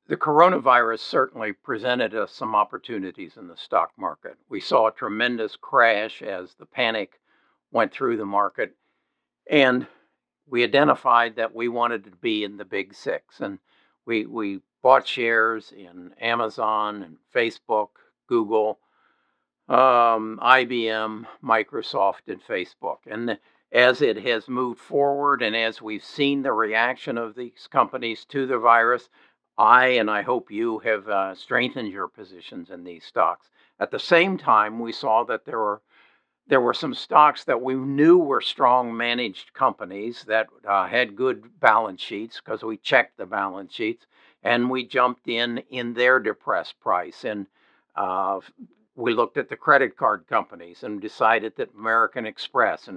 The coronavirus certainly presented us some opportunities in the stock market. We saw a tremendous crash as the panic went through the market, and we identified that we wanted to be in the big six. And we bought shares in Amazon and Facebook, Google, IBM, Microsoft, and Facebook. And as it has moved forward and as we've seen the reaction of these companies to the virus, I hope you have strengthened your positions in these stocks. At the same time, we saw that there were some stocks that we knew were strong managed companies that had good balance sheets because we checked the balance sheets, and we jumped in their depressed price. And uh, we looked at the credit card companies and decided that American Express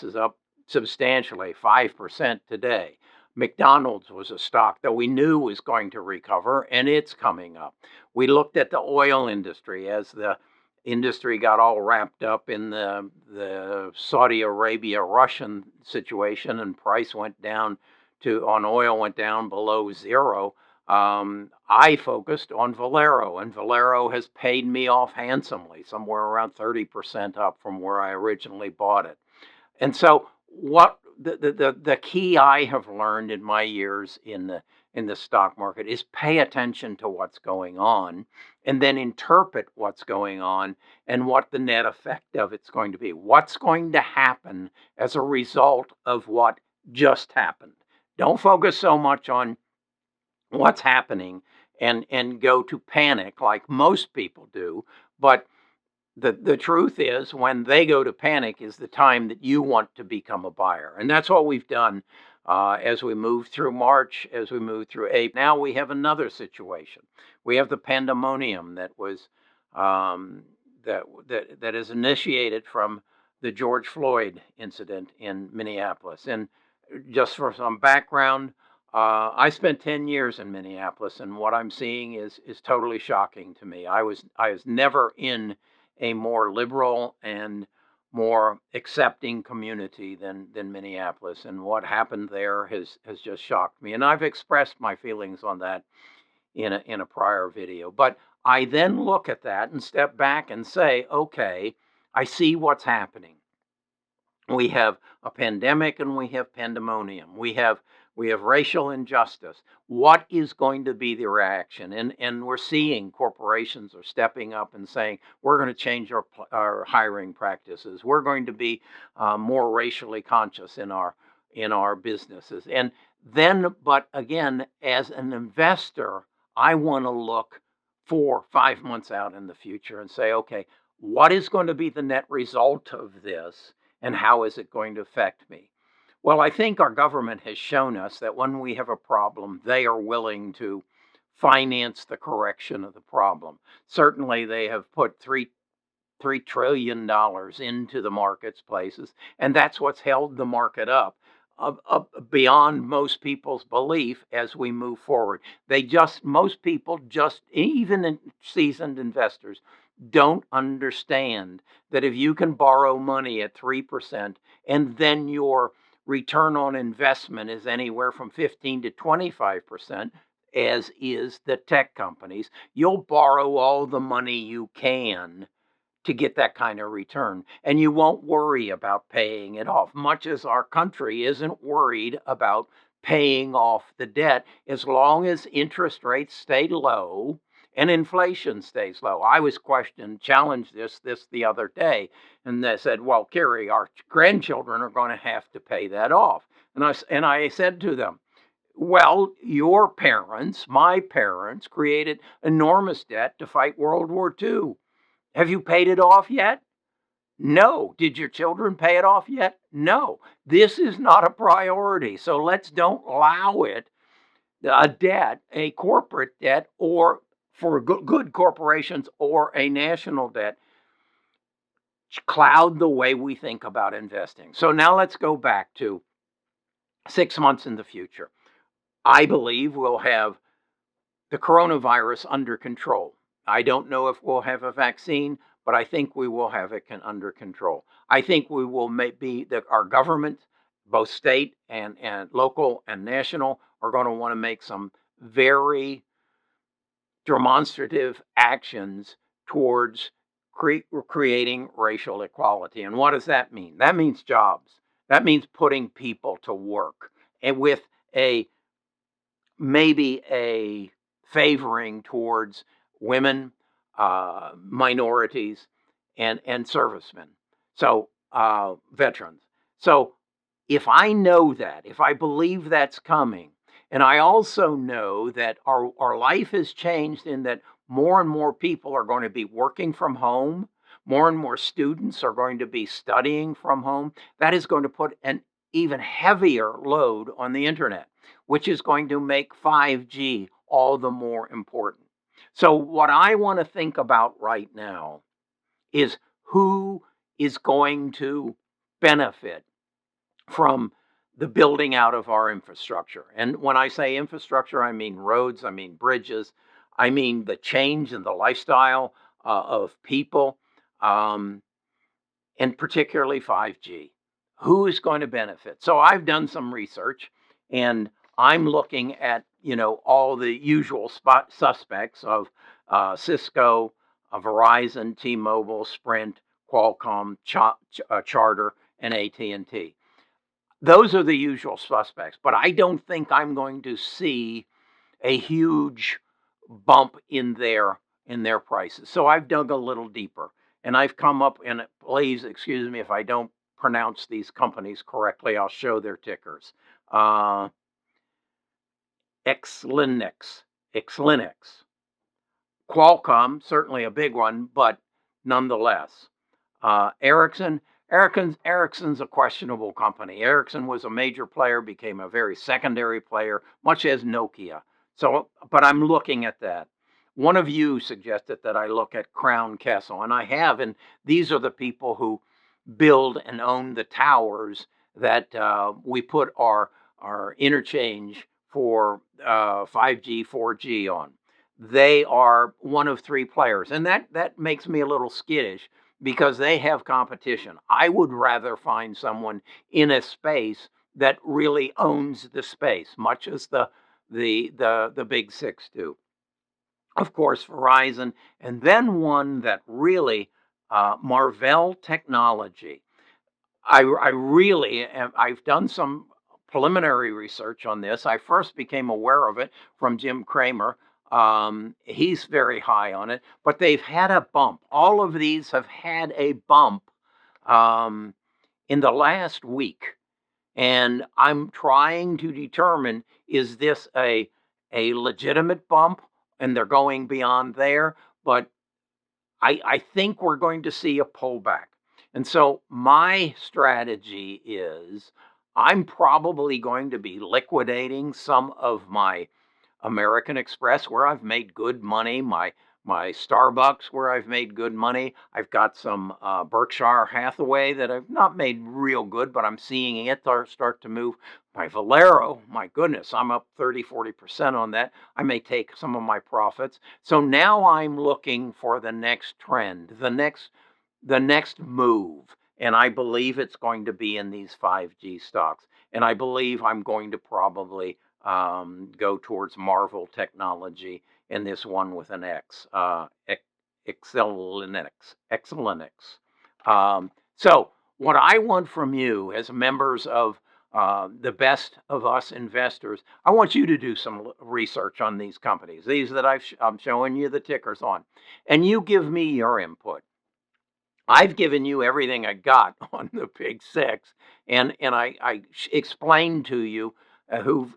is up substantially, 5% today. McDonald's was a stock that we knew was going to recover, and it's coming up. We looked at the oil industry as the industry got all wrapped up in the Saudi Arabia Russian situation, and price went down on oil went down below zero. I focused on Valero, and Valero has paid me off handsomely, somewhere around 30% up from where I originally bought it. And so, what the key I have learned in my years in the stock market is pay attention to what's going on, and then interpret what's going on and what the net effect of it's going to be. What's going to happen as a result of what just happened? Don't focus so much on what's happening and go to panic like most people do. But the truth is, when they go to panic is the time that you want to become a buyer. And that's what we've done as we move through March, as we move through April. Now we have another situation. We have the pandemonium that was that is initiated from the George Floyd incident in Minneapolis. And just for some background, I spent 10 years in Minneapolis, and what I'm seeing is totally shocking to me. I was never in a more liberal and more accepting community than Minneapolis, and what happened there has just shocked me. And I've expressed my feelings on that in a prior video. But I then look at that and step back and say, okay, I see what's happening. We have a pandemic and we have pandemonium. We have racial injustice. What is going to be the reaction? And we're seeing corporations are stepping up and saying, we're going to change our hiring practices. We're going to be more racially conscious in our businesses. And then, but again, as an investor, I want to look 4 5 months out in the future and say, okay, what is going to be the net result of this, and how is it going to affect me? Well, I think our government has shown us that when we have a problem, they are willing to finance the correction of the problem. Certainly, they have put $3 trillion into the marketplaces, and that's what's held the market up beyond most people's belief as we move forward. Most people, even seasoned investors, don't understand that if you can borrow money at 3% and then your return on investment is anywhere from 15 to 25%, as is the tech companies, you'll borrow all the money you can to get that kind of return. And you won't worry about paying it off, much as our country isn't worried about paying off the debt as long as interest rates stay low and inflation stays low. I was challenged this the other day, and they said, well, Kerry, our grandchildren are going to have to pay that off. And I said to them, well, your parents, my parents, created enormous debt to fight World War II. Have you paid it off yet? No. Did your children pay it off yet? No. This is not a priority. So don't allow it, a debt, a corporate debt, or for good corporations, or a national debt, cloud the way we think about investing. So now let's go back to 6 months in the future. I believe we'll have the coronavirus under control. I don't know if we'll have a vaccine, but I think we will have it under control. I think we will our government, both state and local and national, are going to want to make some very demonstrative actions towards creating racial equality. And what does that mean? That means jobs. That means putting people to work, and with maybe a favoring towards women, minorities, and servicemen. So veterans. So if I know that, if I believe that's coming, and I also know that our life has changed in that more and more people are going to be working from home, more and more students are going to be studying from home, that is going to put an even heavier load on the internet, which is going to make 5G all the more important. So what I want to think about right now is who is going to benefit from the building out of our infrastructure. And when I say infrastructure, I mean roads, I mean bridges, I mean the change in the lifestyle of people, and particularly 5G. Who is going to benefit? So I've done some research, and I'm looking at all the usual suspects of Cisco, Verizon, T-Mobile, Sprint, Qualcomm, Charter, and AT&T. Those are the usual suspects, but I don't think I'm going to see a huge bump in their prices. So I've dug a little deeper, and I've come up, and please excuse me if I don't pronounce these companies correctly. I'll show their tickers. Xilinx, Qualcomm, certainly a big one, but nonetheless. Ericsson's a questionable company. Ericsson was a major player, became a very secondary player, much as Nokia. So, but I'm looking at that. One of you suggested that I look at Crown Castle, and I have, and these are the people who build and own the towers that we put our interchange for 5G, 4G on. They are one of three players, and that makes me a little skittish because they have competition. I would rather find someone in a space that really owns the space, much as the big six do. Of course, Verizon, and then one that really, Marvell Technology. I really am, I've done some preliminary research on this. I first became aware of it from Jim Cramer. He's very high on it, but they've had a bump. All of these have had a bump in the last week. And I'm trying to determine, is this a legitimate bump and they're going beyond there? But I think we're going to see a pullback. And so my strategy is I'm probably going to be liquidating some of my American Express where I've made good money, my Starbucks where I've made good money. I've got some Berkshire Hathaway that I've not made real good, but I'm seeing it start to move. My Valero, my goodness, I'm up 30-40% on that. I may take some of my profits. So now I'm looking for the next trend, the next move. And I believe it's going to be in these 5G stocks. And I believe I'm going to probably go towards Marvell Technology and this one with an X, Xilinx. So what I want from you as members of the best of us investors, I want you to do some research on these companies, these that I'm showing you the tickers on, and you give me your input. I've given you everything I got on the big six, and I explained to you,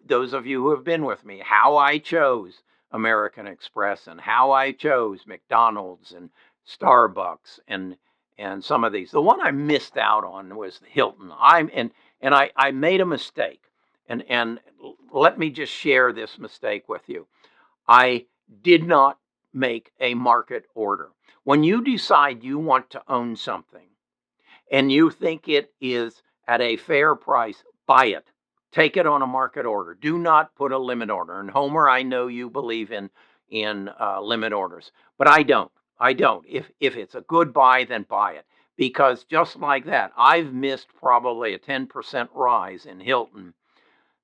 those of you who have been with me, how I chose American Express and how I chose McDonald's and Starbucks and some of these. The one I missed out on was Hilton. I made a mistake, and let me just share this mistake with you. I did not make a market order. When you decide you want to own something and you think it is at a fair price, buy it. Take it on a market order. Do not put a limit order. And Homer, I know you believe in limit orders, but I don't. If it's a good buy, then buy it. Because just like that, I've missed probably a 10% rise in Hilton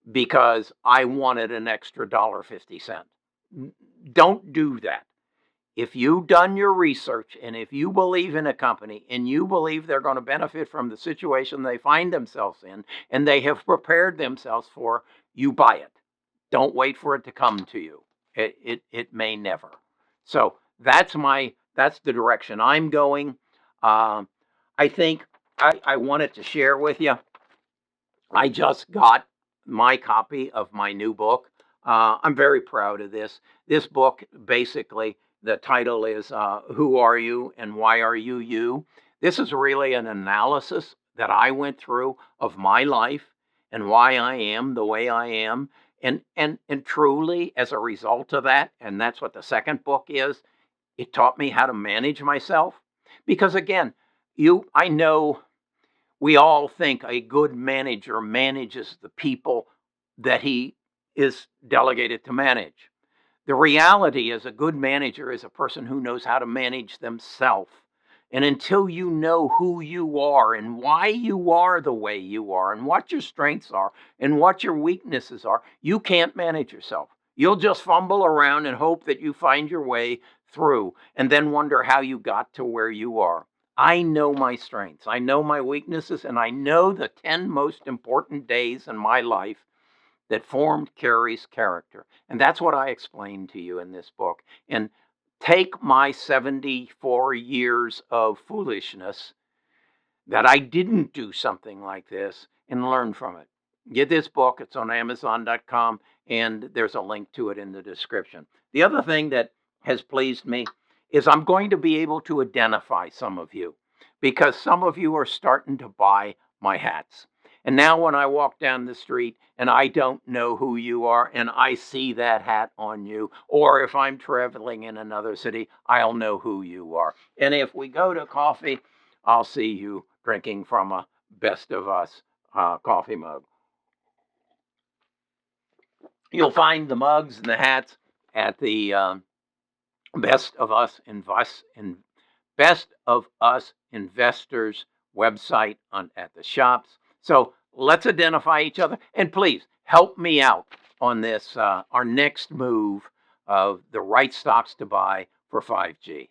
because I wanted an extra $1.50. Don't do that. If you've done your research and if you believe in a company and you believe they're going to benefit from the situation they find themselves in and they have prepared themselves for, you buy it. Don't wait for it to come to you. It may never. So that's the direction I'm going. I think I wanted to share with you. I just got my copy of my new book. I'm very proud of this. This book, basically, the title is Who Are You and Why Are You You? This is really an analysis that I went through of my life and why I am the way I am. And truly, as a result of that, and that's what the second book is, it taught me how to manage myself. Because again, I know we all think a good manager manages the people that he is delegated to manage. The reality is a good manager is a person who knows how to manage themselves. And until you know who you are and why you are the way you are and what your strengths are and what your weaknesses are, you can't manage yourself. You'll just fumble around and hope that you find your way through and then wonder how you got to where you are. I know my strengths, I know my weaknesses, and I know the 10 most important days in my life that formed Carrie's character. And that's what I explained to you in this book. And take my 74 years of foolishness that I didn't do something like this and learn from it. Get this book. It's on Amazon.com, and there's a link to it in the description. The other thing that has pleased me is I'm going to be able to identify some of you because some of you are starting to buy my hats. And now when I walk down the street and I don't know who you are and I see that hat on you, or if I'm traveling in another city, I'll know who you are. And if we go to coffee, I'll see you drinking from a Best of Us coffee mug. You'll find the mugs and the hats at the Best of Us Investors website at the shops. So let's identify each other, and please help me out on this, our next move of the right stocks to buy for 5G.